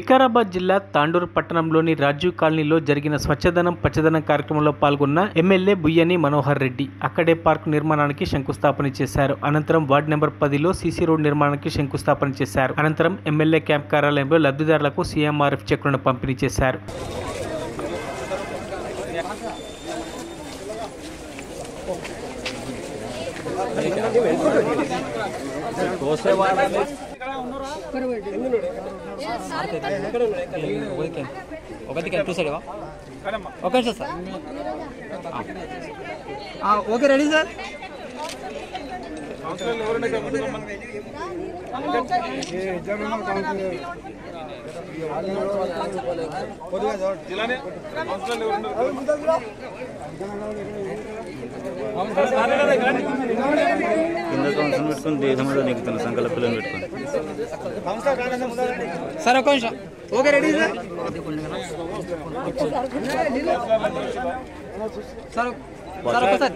వికారాబాద్ జిల్లా తాండూరు పట్టణంలోని రాజీవ్ కాలనీలో జరిగిన స్వచ్ఛదనం పచ్చదనం కార్యక్రమంలో పాల్గొన్న ఎమ్మెల్యే బుయ్యని మనోహర్ రెడ్డి అక్కడే పార్క్ నిర్మాణానికి శంకుస్థాపన చేశారు. అనంతరం వార్డు నెంబర్ 10లో సీసీ రోడ్ నిర్మాణానికి శంకుస్థాపన చేశారు. అనంతరం ఎమ్మెల్యే క్యాంప్ కార్యాలయంలో లబ్ధిదారులకు సీఎంఆర్ఎఫ్ చెక్కులను పంపిణీ చేశారు. Okay ready sir. సార్ ఒక నిమిషం. Okay ready sir. సార్ ఒకసారి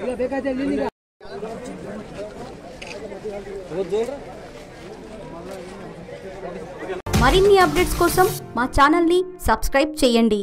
మరిన్ని అప్డేట్స్ కోసం మా ఛానల్ని సబ్స్క్రైబ్ చేయండి.